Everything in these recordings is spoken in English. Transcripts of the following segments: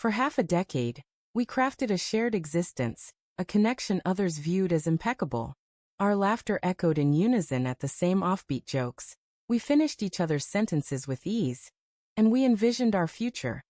For half a decade, we crafted a shared existence, a connection others viewed as impeccable. Our laughter echoed in unison at the same offbeat jokes. We finished each other's sentences with ease. And we envisioned our future,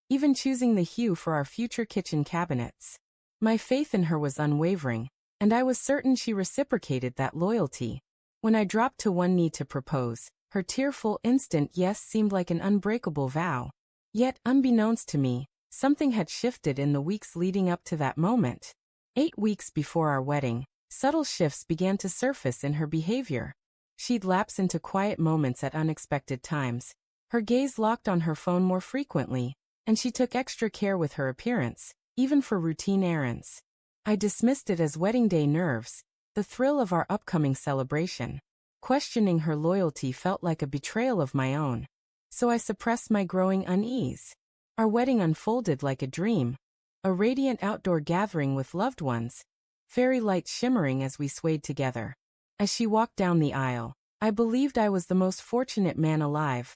even choosing the hue for our future kitchen cabinets. My faith in her was unwavering, and I was certain she reciprocated that loyalty. When I dropped to one knee to propose, her tearful, instant yes seemed like an unbreakable vow. Yet, unbeknownst to me, something had shifted in the weeks leading up to that moment. 8 weeks before our wedding, subtle shifts began to surface in her behavior. She'd lapse into quiet moments at unexpected times. Her gaze locked on her phone more frequently, and she took extra care with her appearance, even for routine errands. I dismissed it as wedding day nerves, the thrill of our upcoming celebration. Questioning her loyalty felt like a betrayal of my own, so I suppressed my growing unease. Our wedding unfolded like a dream, a radiant outdoor gathering with loved ones, fairy lights shimmering as we swayed together. As she walked down the aisle, I believed I was the most fortunate man alive,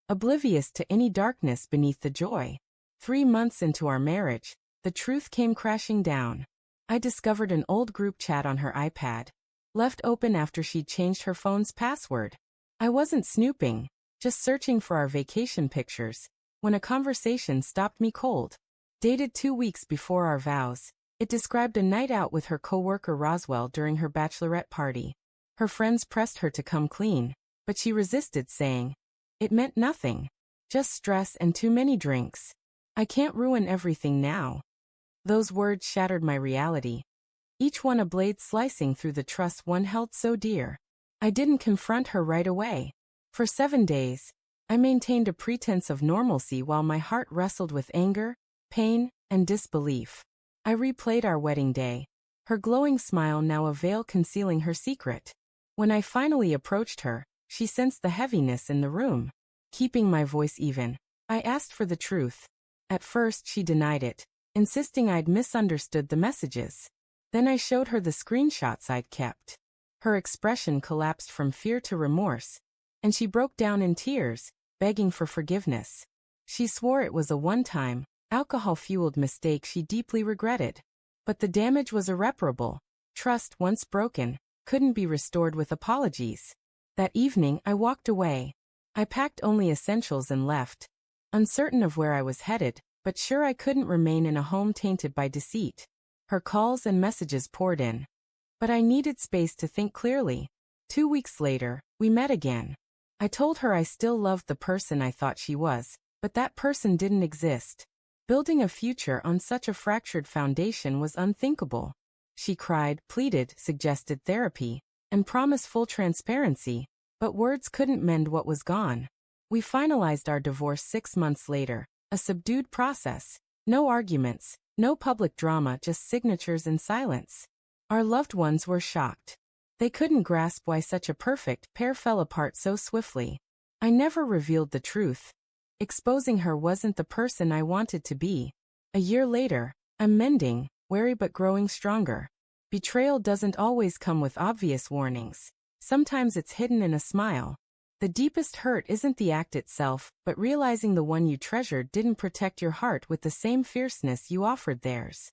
oblivious to any darkness beneath the joy. 3 months into our marriage, the truth came crashing down. I discovered an old group chat on her iPad, left open after she'd changed her phone's password. I wasn't snooping, just searching for our vacation pictures, when a conversation stopped me cold. Dated 2 weeks before our vows, it described a night out with her coworker Roswell during her bachelorette party. Her friends pressed her to come clean, but she resisted, saying, "It meant nothing. Just stress and too many drinks. I can't ruin everything now." Those words shattered my reality, each one a blade slicing through the trust one held so dear. I didn't confront her right away. For 7 days, I maintained a pretense of normalcy while my heart wrestled with anger, pain, and disbelief. I replayed our wedding day, her glowing smile now a veil concealing her secret. When I finally approached her, she sensed the heaviness in the room. Keeping my voice even, I asked for the truth. At first she denied it, insisting I'd misunderstood the messages. Then I showed her the screenshots I'd kept. Her expression collapsed from fear to remorse, and she broke down in tears, begging for forgiveness. She swore it was a one-time, alcohol-fueled mistake she deeply regretted. But the damage was irreparable. Trust, once broken, couldn't be restored with apologies. That evening I walked away. I packed only essentials and left, uncertain of where I was headed, but sure I couldn't remain in a home tainted by deceit. Her calls and messages poured in, but I needed space to think clearly. 2 weeks later, we met again. I told her I still loved the person I thought she was, but that person didn't exist. Building a future on such a fractured foundation was unthinkable. She cried, pleaded, suggested therapy, and promised full transparency, but words couldn't mend what was gone. We finalized our divorce 6 months later, a subdued process. No arguments, no public drama, just signatures and silence. Our loved ones were shocked. They couldn't grasp why such a perfect pair fell apart so swiftly. I never revealed the truth. Exposing her wasn't the person I wanted to be. A year later, I'm mending, wary but growing stronger. Betrayal doesn't always come with obvious warnings. Sometimes it's hidden in a smile. The deepest hurt isn't the act itself, but realizing the one you treasured didn't protect your heart with the same fierceness you offered theirs.